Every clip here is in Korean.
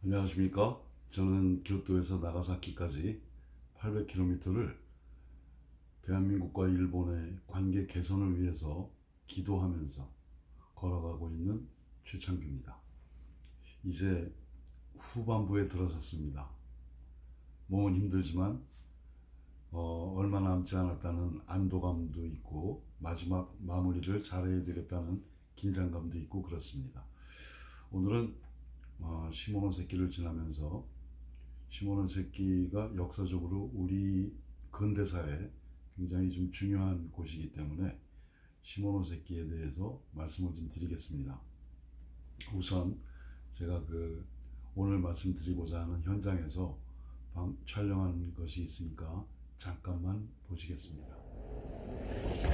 안녕하십니까? 저는 교토에서 나가사키까지 800km를 대한민국과 일본의 관계 개선을 위해서 기도하면서 걸어가고 있는 최창규입니다. 이제 후반부에 들어섰습니다. 몸은 힘들지만 얼마 남지 않았다는 안도감도 있고 마지막 마무리를 잘해야 되겠다는 긴장감도 있고 그렇습니다. 오늘은 시모노세키를 지나면서 시모노세키가 역사적으로 우리 근대사에 굉장히 좀 중요한 곳이기 때문에 시모노세키에 대해서 말씀을 좀 드리겠습니다. 우선 제가 오늘 말씀드리고자 하는 현장에서 촬영한 것이 있으니까 잠깐만 보시겠습니다.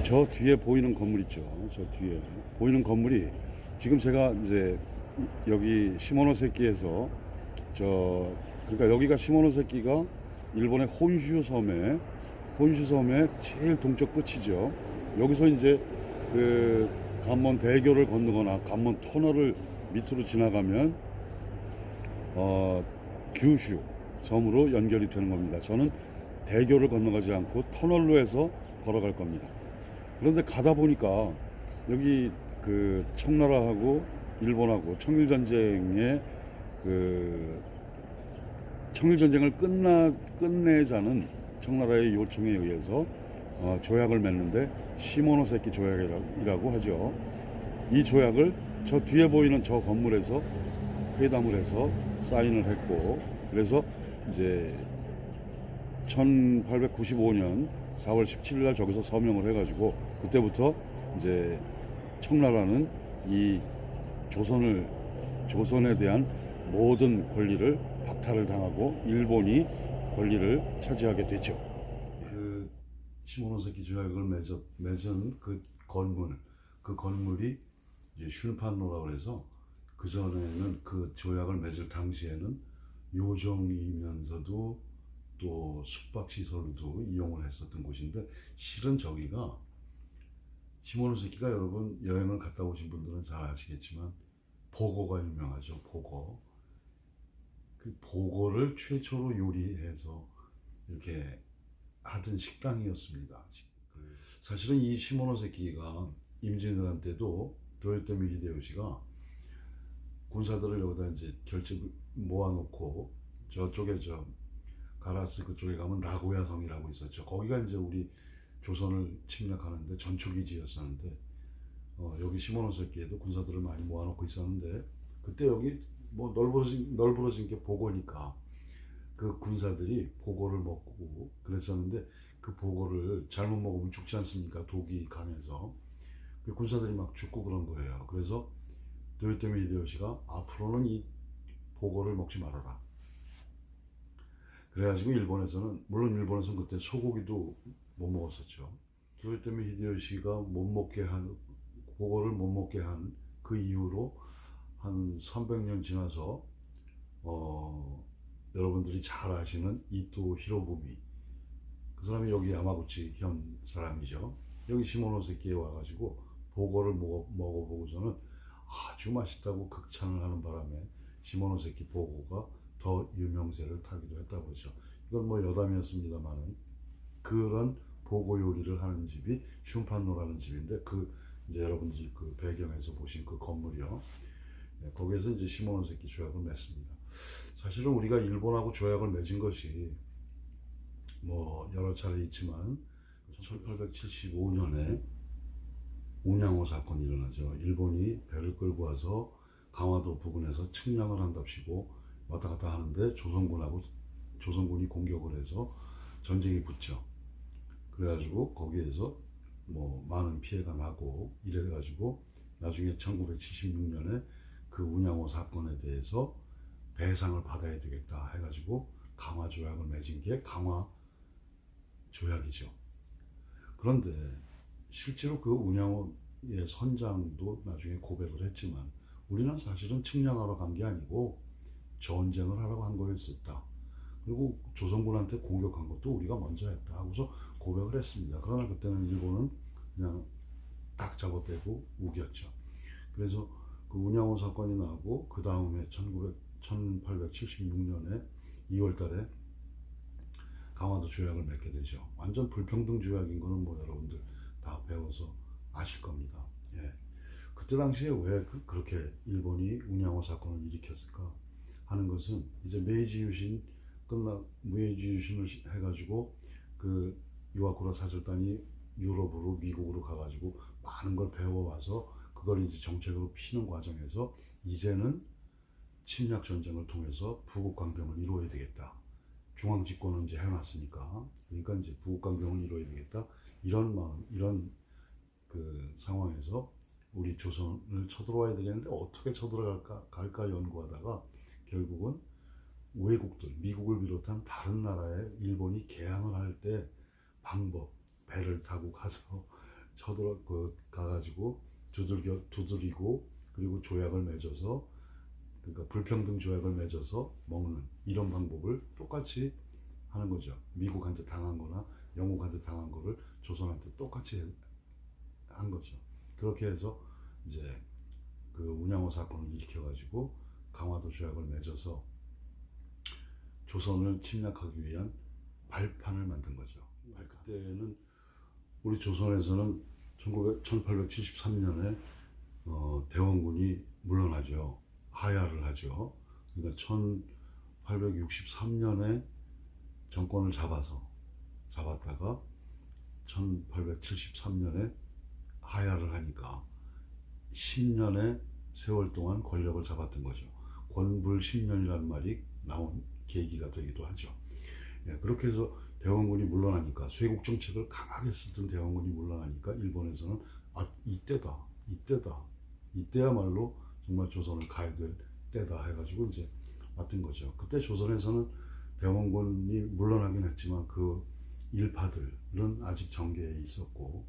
저 뒤에 보이는 건물 있죠. 저 뒤에 보이는 건물이 지금 제가 이제 여기 시모노세키에서 그러니까 여기가 시모노세키가 일본의 혼슈섬의 제일 동쪽 끝이죠. 여기서 이제 관몬 대교를 건너거나 관몬 터널을 밑으로 지나가면 규슈 섬으로 연결이 되는 겁니다. 저는 대교를 건너가지 않고 터널로 해서 걸어갈 겁니다. 그런데 가다 보니까 여기 청나라하고 일본하고 청일전쟁을 끝내자는 청나라의 요청에 의해서 조약을 맺는데 시모노세키 조약이라고 하죠. 이 조약을 저 뒤에 보이는 저 건물에서 회담을 해서 사인을 했고, 그래서 이제 1895년 4월 17일 날 저기서 서명을 해가지고 그때부터 이제 청나라는 이 조선에 대한 모든 권리를 박탈을 당하고 일본이 권리를 차지하게 되죠. 시모노세키 조약을 맺은 그 건물이 이제 슌판로라고 해서 그 전에는 그 조약을 맺을 당시에는 요정이면서도 또 숙박시설도 이용을 했었던 곳인데, 실은 저기가 시모노세키가, 여러분 여행을 갔다 오신 분들은 잘 아시겠지만 보고가 유명하죠. 보고. 그 보고를 최초로 요리해서 이렇게 하던 식당이었습니다. 사실은 이 시모노세키가 임진왜란 때도 도요토미 히데요시가 군사들을 여기다 이제 결집 모아놓고 저쪽에 가라스 그쪽에 가면 나고야 성이라고 있었죠. 거기가 이제 우리 조선을 침략하는데 전초기지였었는데, 여기 시모노세키에도 군사들을 많이 모아놓고 있었는데, 그때 여기 뭐 널브러진 게 보고니까 그 군사들이 보고를 먹고 그랬었는데, 그 보고를 잘못 먹으면 죽지 않습니까? 독이 강해서. 그 군사들이 막 죽고 그런 거예요. 그래서 도요토미 히데요시가 앞으로는 이 보고를 먹지 말아라. 그래가지고 물론 일본에서는 그때 소고기도 못 먹었었죠. 도요토미 히데요시가 보고를 못 먹게 한 그 이후로 한 300년 지나서 여러분들이 잘 아시는 이토 히로부미, 그 사람이 여기 야마구치 현 사람이죠. 여기 시모노세키에 와가지고 보고를 먹어보고서는 아주 맛있다고 극찬을 하는 바람에 시모노세키 보고가 더 유명세를 타기도 했다고 그러죠. 이건 뭐 여담이었습니다만은, 그런 보고 요리를 하는 집이 슌판노라는 집인데, 이제 여러분들이 그 배경에서 보신 그 건물이요. 네, 거기에서 이제 시모노세키 조약을 맺습니다. 사실은 우리가 일본하고 조약을 맺은 것이 뭐 여러 차례 있지만 1875년에 운양호 사건이 일어나죠. 일본이 배를 끌고 와서 강화도 부근에서 측량을 한답시고 왔다 갔다 하는데 조선군이 공격을 해서 전쟁이 붙죠. 그래가지고 거기에서 뭐 많은 피해가 나고 이래가지고 나중에 1976년에 그 운양호 사건에 대해서 배상을 받아야 되겠다 해가지고 강화 조약을 맺은 게 강화 조약이죠. 그런데 실제로 그 운양호의 선장도 나중에 고백을 했지만, 우리는 사실은 측량하러 간 게 아니고 전쟁을 하라고 한 거였었다. 그리고 조선군한테 공격한 것도 우리가 먼저 했다 하고서 고백을 했습니다. 그러나 그때는 일본은 그냥 딱 잡아대고 우겼죠. 그래서 그 운양호 사건이 나고 그 다음에 1876년에 2월 달에 강화도 조약을 맺게 되죠. 완전 불평등 조약인 거는 뭐 여러분들 다 배워서 아실 겁니다. 예. 그때 당시에 왜 그렇게 일본이 운양호 사건을 일으켰을까 하는 것은 이제 메이지 유신을 해가지고 그 이와쿠라 사절단이 유럽으로 미국으로 가가지고 많은 걸 배워와서 그걸 이제 정책으로 피는 과정에서 이제는 침략 전쟁을 통해서 부국 강병을 이루어야 되겠다. 중앙 집권은 이제 해놨으니까, 그러니까 이제 부국 강병을 이루어야 되겠다. 이런 마음, 이런 그 상황에서 우리 조선을 쳐들어와야 되겠는데 어떻게 쳐들어갈까 연구하다가 결국은 외국들, 미국을 비롯한 다른 나라에 일본이 개항을 할 때 방법, 배를 타고 가서 가가지고 두들리고 그리고 조약을 맺어서, 그러니까 불평등 조약을 맺어서 먹는 이런 방법을 똑같이 하는 거죠. 미국한테 당한 거나 영국한테 당한 거를 조선한테 똑같이 한 거죠. 그렇게 해서 이제 그 운양호 사건을 일으켜가지고 강화도 조약을 맺어서 조선을 침략하기 위한 발판을 만든 거죠. 그때는 우리 조선에서는 1873년에 대원군이 물러나죠. 하야를 하죠. 그러니까 1863년에 정권을 잡았다가 1873년에 하야를 하니까 10년의 세월 동안 권력을 잡았던 거죠. 권불 10년이라는 말이 나온 계기가 되기도 하죠. 예, 그렇게 해서 대원군이 물러나니까, 쇄국 정책을 강하게 쓰던 대원군이 물러나니까 일본에서는 이때야말로 정말 조선을 가야 될 때다 해가지고 이제 왔던 거죠. 그때 조선에서는 대원군이 물러나긴 했지만 그 일파들은 아직 정계에 있었고,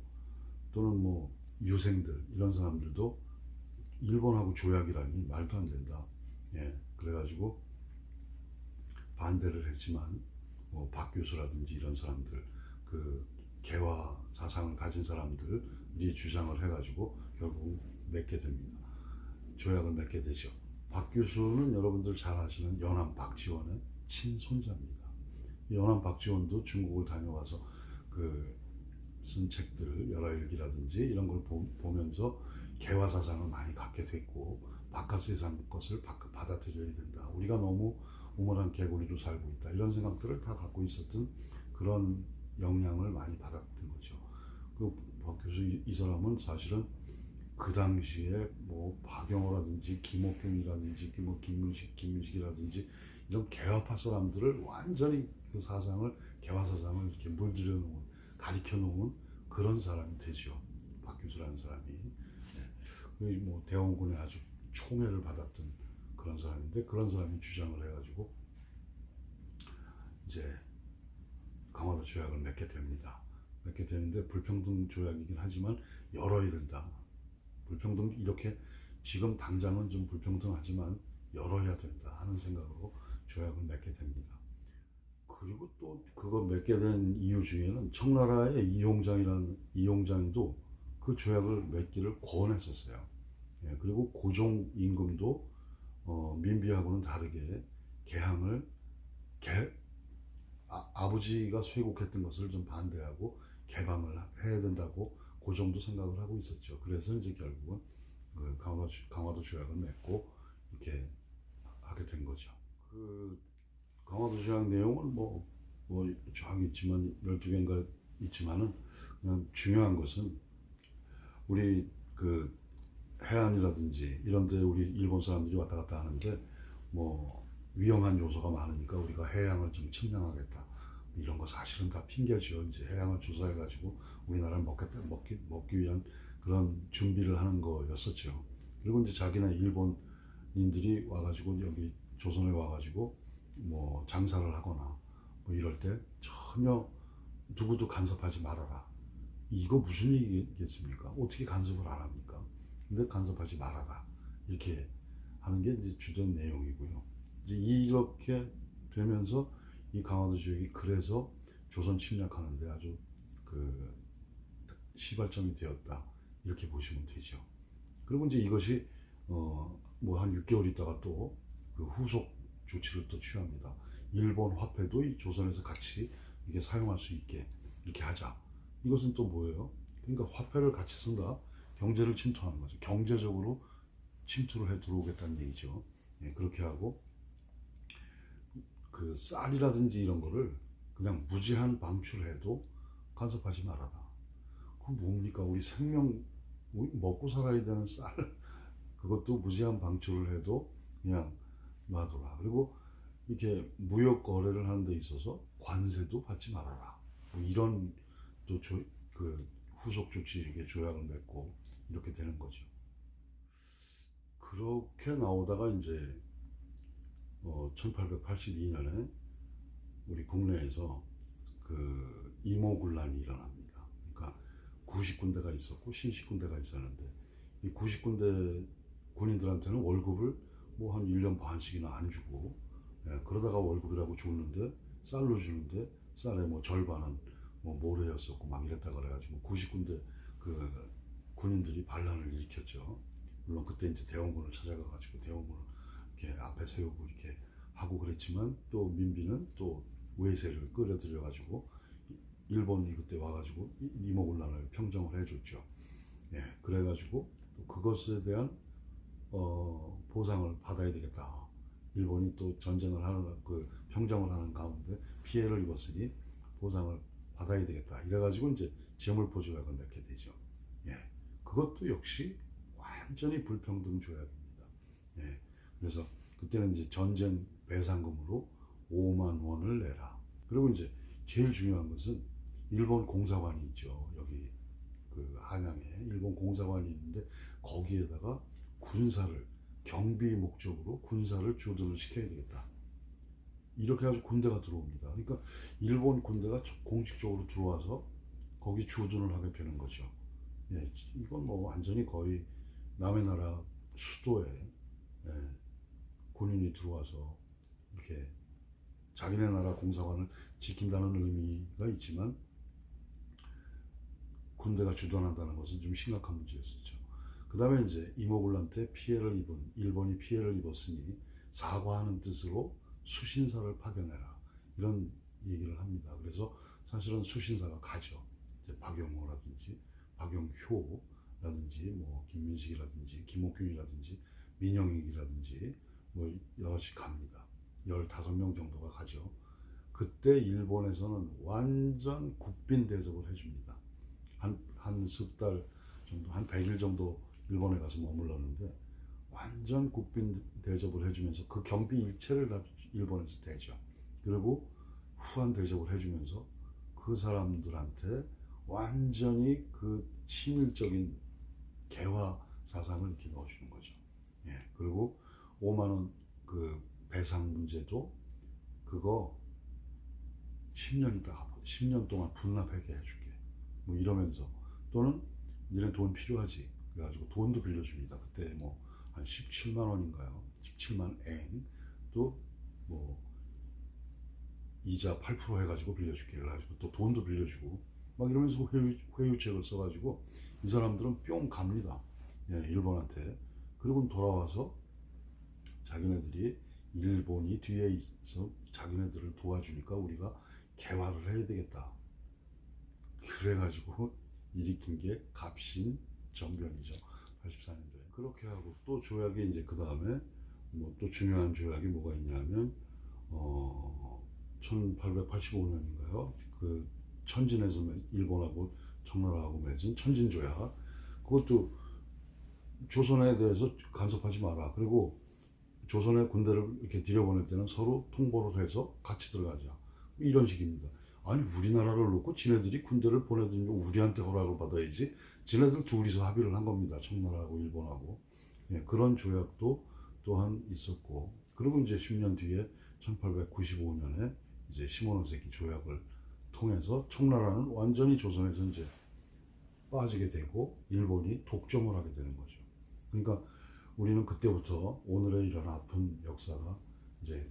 또는 뭐 유생들 이런 사람들도 일본하고 조약이라니 말도 안 된다. 예, 그래가지고 반대를 했지만 뭐 박교수라든지 이런 사람들, 그 개화 사상을 가진 사람들이 주장을 해가지고 결국 맺게 됩니다. 조약을 맺게 되죠. 박교수는 여러분들 잘 아시는 연암 박지원의 친손자입니다. 연암 박지원도 중국을 다녀와서 그 쓴 책들, 열화일기라든지 이런 걸 보면서 개화 사상을 많이 갖게 됐고, 바깥 세상 것을 받아들여야 된다. 우리가 너무 우물한 개구리로 살고 있다. 이런 생각들을 다 갖고 있었던 그런 영향을 많이 받았던 거죠. 그 박교수 이 사람은 사실은 그 당시에 뭐 박영호라든지 김옥균이라든지 뭐 김문식이라든지 이런 개화파 사람들을 완전히 그 사상을, 개화 사상을 이렇게 물들여 놓은, 가리켜 놓은 그런 사람이 되죠. 박교수라는 사람이. 네. 뭐 대원군에 아주 총애를 받았던 그런 사람인데, 그런 사람이 주장을 해가지고 이제 강화도 조약을 맺게 됩니다. 맺게 되는데 불평등 조약이긴 하지만 열어야 된다. 불평등, 이렇게 지금 당장은 좀 불평등하지만 열어야 된다 하는 생각으로 조약을 맺게 됩니다. 그리고 또 그거 맺게 된 이유 중에는 청나라의 이용장이도 그 조약을 맺기를 권했었어요. 예, 그리고 고종 임금도 민비하고는 다르게 개항을 아버지가 쇄국했던 것을 좀 반대하고 개방을 해야 된다고 고종도 생각을 하고 있었죠. 그래서 이제 결국은 그 강화도 조약을 맺고 이렇게 하게 된 거죠. 그 강화도 조약 내용은 뭐 조항이 있지만 12개인가 있지만은, 그냥 중요한 것은 우리 그 해안이라든지 이런 데 우리 일본 사람들이 왔다 갔다 하는데 뭐 위험한 요소가 많으니까 우리가 해양을 좀 침략하겠다, 이런 거 사실은 다 핑계죠. 이제 해양을 조사해 가지고 우리나라를 먹기 위한 그런 준비를 하는 거였었죠. 그리고 이제 자기네 일본인들이 와가지고 여기 조선에 와가지고 뭐 장사를 하거나 뭐 이럴 때 전혀 누구도 간섭하지 말아라. 이거 무슨 얘기겠습니까? 어떻게 간섭을 안 합니까? 근데 간섭하지 말아라. 이렇게 하는 게 이제 주된 내용이고요. 이제 이렇게 되면서 이 강화도 지역이 그래서 조선 침략하는데 아주 그 시발점이 되었다. 이렇게 보시면 되죠. 그리고 이제 이것이 뭐 한 6개월 있다가 또 그 후속 조치를 또 취합니다. 일본 화폐도 이 조선에서 같이 이게 사용할 수 있게 이렇게 하자. 이것은 또 뭐예요? 그러니까 화폐를 같이 쓴다. 경제를 침투하는 거죠. 경제적으로 침투를 해 들어오겠다는 얘기죠. 예, 그렇게 하고 그 쌀이라든지 이런 거를 그냥 무제한 방출해도 간섭하지 말아라. 그건 뭡니까? 우리 생명, 우리 먹고 살아야 되는 쌀, 그것도 무제한 방출을 해도 그냥 놔둬라. 그리고 이렇게 무역 거래를 하는 데 있어서 관세도 받지 말아라. 뭐 이런 또 그 후속 조치 이렇게 조약을 맺고 이렇게 되는 거죠. 그렇게 나오다가 이제 1882년에 우리 국내에서 그 이모군란이 일어납니다. 그러니까 90군데가 있었고 신식군대가 있었는데 이 90군데 군인들한테는 월급을 뭐 한 1년 반씩이나 안 주고, 예, 그러다가 월급이라고 줬는데 쌀로 주는데 쌀의 뭐 절반은 뭐 모래였었고 막 이랬다 그래가지고 90군데 그 군인들이 반란을 일으켰죠. 물론 그때 이제 대원군을 찾아가가지고 대원군을 이렇게 앞에 세우고 이렇게 하고 그랬지만 또 민비는 또 외세를 끌어들여가지고 일본이 그때 와가지고 이모군란을 평정을 해줬죠. 예, 그래가지고 또 그것에 대한 보상을 받아야 되겠다. 일본이 또 전쟁을 하는 그 평정을 하는 가운데 피해를 입었으니 보상을 받아야 되겠다. 이래가지고 이제 제물포 조약을 맺게 되죠. 예, 그것도 역시 완전히 불평등 조약입니다. 예, 그래서 그때는 이제 전쟁 배상금으로 5만 원을 내라. 그리고 이제 제일 중요한 것은 일본 공사관이 있죠. 여기 그 한양에 일본 공사관이 있는데 거기에다가 군사를 경비 목적으로 군사를 주둔을 시켜야 되겠다. 이렇게 해서 군대가 들어옵니다. 그러니까 일본 군대가 공식적으로 들어와서 거기 주둔을 하게 되는 거죠. 예, 이건 뭐 완전히 거의 남의 나라 수도에, 예, 군인이 들어와서 이렇게 자기네 나라 공사관을 지킨다는 의미가 있지만 군대가 주둔한다는 것은 좀 심각한 문제였었죠. 그 다음에 이제 이모군란테 피해를 입은 일본이 피해를 입었으니 사과하는 뜻으로 수신사를 파견해라, 이런 얘기를 합니다. 그래서 사실은 수신사가 가죠. 이제 박영호라든지 박영효라든지 뭐 김민식이라든지 김옥균이라든지 민영익이라든지 뭐 여럿이 갑니다. 15명 정도가 가죠. 그때 일본에서는 완전 국빈 대접을 해줍니다. 한 석 달 정도, 한 100일 정도 일본에 가서 머물렀는데 완전 국빈 대접을 해주면서 그 경비 일체를 다 일본에서 대죠. 그리고 후한 대접을 해주면서 그 사람들한테 완전히 그 친일적인 개화 사상을 이렇게 넣어주는 거죠. 예, 그리고 5만 원 그 배상 문제도 그거 10년 있다가 10년 동안 분납하게 해줄게. 뭐 이러면서 또는 니네 돈 필요하지. 그래가지고 돈도 빌려줍니다. 그때 뭐 한 17만 원인가요? 17만 엔. 또 뭐 이자 8% 해가지고 빌려줄게. 그래가지고 또 돈도 빌려주고 막 이러면서 회유책을 써가지고 이 사람들은 뿅 갑니다. 예, 일본한테. 그리고 돌아와서 자기네들이 일본이 뒤에 있어 자기네들을 도와주니까 우리가 개화를 해야 되겠다. 그래가지고 일으킨 게 갑신정변이죠. 84년도에. 그렇게 하고 또 조약이 이제 그 다음에 뭐 또 중요한 조약이 뭐가 있냐면 1885년인가요? 그 천진에서 일본하고 청나라하고 맺은 천진조약. 그것도 조선에 대해서 간섭하지 마라. 그리고 조선의 군대를 이렇게 들여보낼 때는 서로 통보를 해서 같이 들어가자. 이런 식입니다. 아니 우리나라를 놓고 지네들이 군대를 보내든지 우리한테 허락을 받아야지. 지네들 둘이서 합의를 한 겁니다. 청나라하고 일본하고. 예, 그런 조약도 또한 있었고, 그리고 이제 10년 뒤에 1895년에 이제 시모노세키 조약을 통해서 청나라는 완전히 조선에서 이제 빠지게 되고 일본이 독점을 하게 되는 거죠. 그러니까 우리는 그때부터 오늘의 이런 아픈 역사가 이제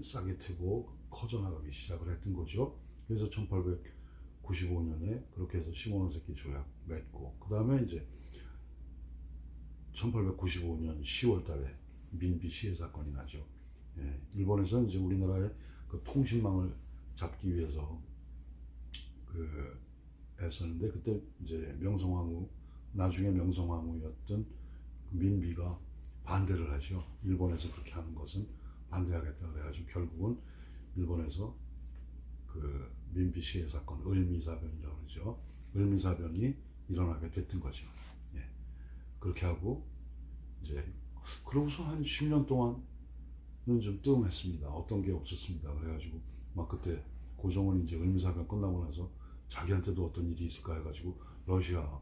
싸게 트고 커져나가기 시작을 했던 거죠. 그래서 1895년에 그렇게 해서 시모노세키 조약 맺고, 그 다음에 이제 1895년 10월 달에 민비 시해 사건이 나죠. 예, 일본에서는 이제 우리나라의 그 통신망을 잡기 위해서 그 애썼는데, 그때 이제 명성황후, 나중에 명성황후였던 그 민비가 반대를 하죠. 일본에서 그렇게 하는 것은 반대하겠다 그래가지고 결국은 일본에서 그 민비 시해 사건, 을미사변이라고 그러죠. 을미사변이 일어나게 됐던 거죠. 예. 그렇게 하고 이제 그러고서 한 10년 동안은 좀 뜸했습니다. 어떤 게 없었습니다. 그래가지고 막 그때 고종은 이제 을미사변 끝나고 나서 자기한테도 어떤 일이 있을까 해가지고 러시아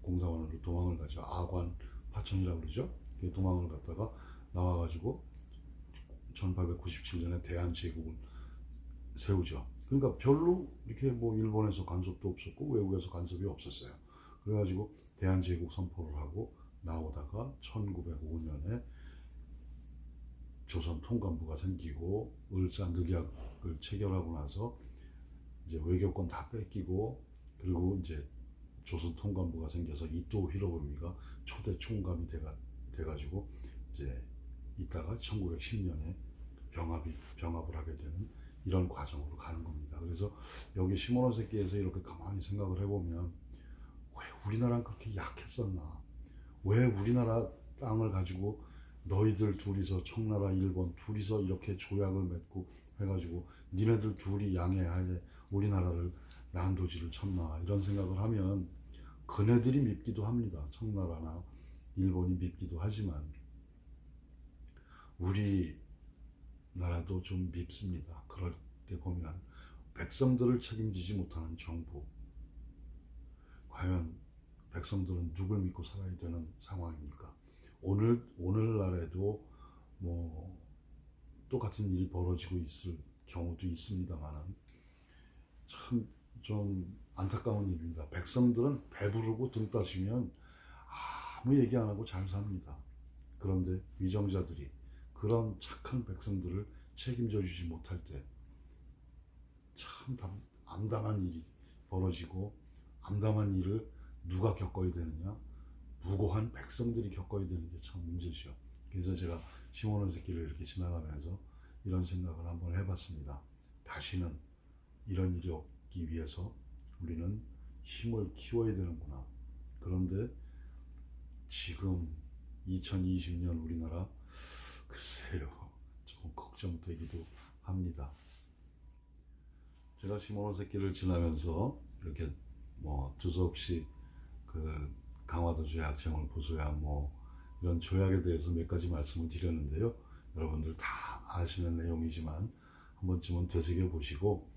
공사관으로 도망을 가죠. 아관 파천이라고 그러죠. 도망을 갔다가 나와가지고 1897년에 대한제국을 세우죠. 그러니까 별로 이렇게 뭐 일본에서 간섭도 없었고 외국에서 간섭이 없었어요. 그래가지고 대한제국 선포를 하고 나오다가 1905년에 조선 통감부가 생기고 을사늑약을 체결하고 나서 이제 외교권 다 뺏기고, 그리고 이제 조선 통감부가 생겨서 이토 히로부미가 초대 총감이 돼가지고 이제 이따가 1910년에 병합을 하게 되는 이런 과정으로 가는 겁니다. 그래서 여기 시모노세키에서 이렇게 가만히 생각을 해보면, 왜 우리나라는 그렇게 약했었나? 왜 우리나라 땅을 가지고 너희들 둘이서 청나라 일본 둘이서 이렇게 조약을 맺고 해가지고 니네들 둘이 양해하에 우리나라를 난도질을 쳤나, 이런 생각을 하면 그네들이 밉기도 합니다. 청나라나 일본이 밉기도 하지만 우리나라도 좀 밉습니다. 그럴 때 보면 백성들을 책임지지 못하는 정부, 과연 백성들은 누굴 믿고 살아야 되는 상황입니까? 오늘날에도 뭐 똑같은 일이 벌어지고 있을 경우도 있습니다만은 참 좀 안타까운 일입니다. 백성들은 배부르고 등 따시면 아무 얘기 안 하고 잘 삽니다. 그런데 위정자들이 그런 착한 백성들을 책임져 주지 못할 때 참 암담한 일이 벌어지고, 암담한 일을 누가 겪어야 되느냐? 무고한 백성들이 겪어야 되는 게 참 문제죠. 그래서 제가 시모노세키를 이렇게 지나가면서 이런 생각을 한번 해봤습니다. 다시는 이런 일이 없기 위해서 우리는 힘을 키워야 되는구나. 그런데 지금 2020년 우리나라, 글쎄요, 조금 걱정되기도 합니다. 제가 시모노세키를 지나면서 이렇게 뭐 두서없이 그 강화도 조약, 제물 보조약 뭐 이런 조약에 대해서 몇 가지 말씀을 드렸는데요. 여러분들 다 아시는 내용이지만 한 번쯤은 되새겨 보시고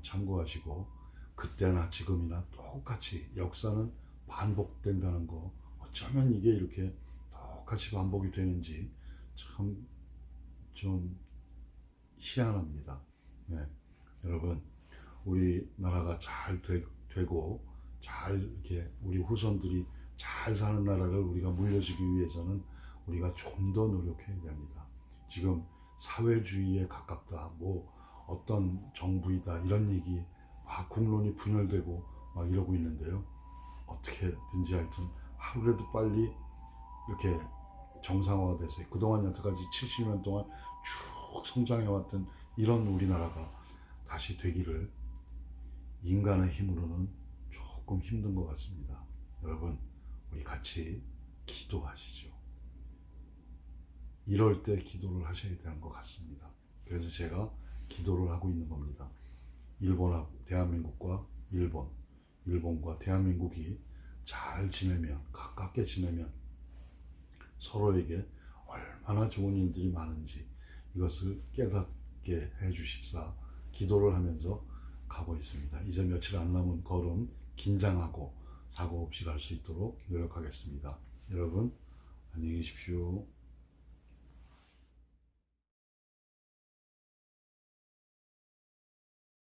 참고하시고, 그때나 지금이나 똑같이 역사는 반복된다는 거, 어쩌면 이게 이렇게 똑같이 반복이 되는지 참 좀 희한합니다. 네. 여러분, 우리나라가 잘 되고 잘 이렇게 우리 후손들이 잘 사는 나라를 우리가 물려주기 위해서는 우리가 좀 더 노력해야 됩니다. 지금 사회주의에 가깝다, 뭐 어떤 정부이다, 이런 얘기 막 국론이 분열되고 막 이러고 있는데요. 어떻게든지 하여튼 하루라도 빨리 이렇게 정상화가 돼서 그동안 여태까지 70년 동안 쭉 성장해왔던 이런 우리나라가 다시 되기를, 인간의 힘으로는 조금 힘든 것 같습니다. 여러분, 우리 같이 기도하시죠. 이럴 때 기도를 하셔야 되는 것 같습니다. 그래서 제가 기도를 하고 있는 겁니다. 대한민국과 일본과 대한민국이 잘 지내면, 가깝게 지내면 서로에게 얼마나 좋은 일들이 많은지 이것을 깨닫게 해주십사 기도를 하면서 가고 있습니다. 이제 며칠 안 남은 걸음 긴장하고 사고 없이 갈 수 있도록 노력하겠습니다. 여러분, 안녕히 계십시오.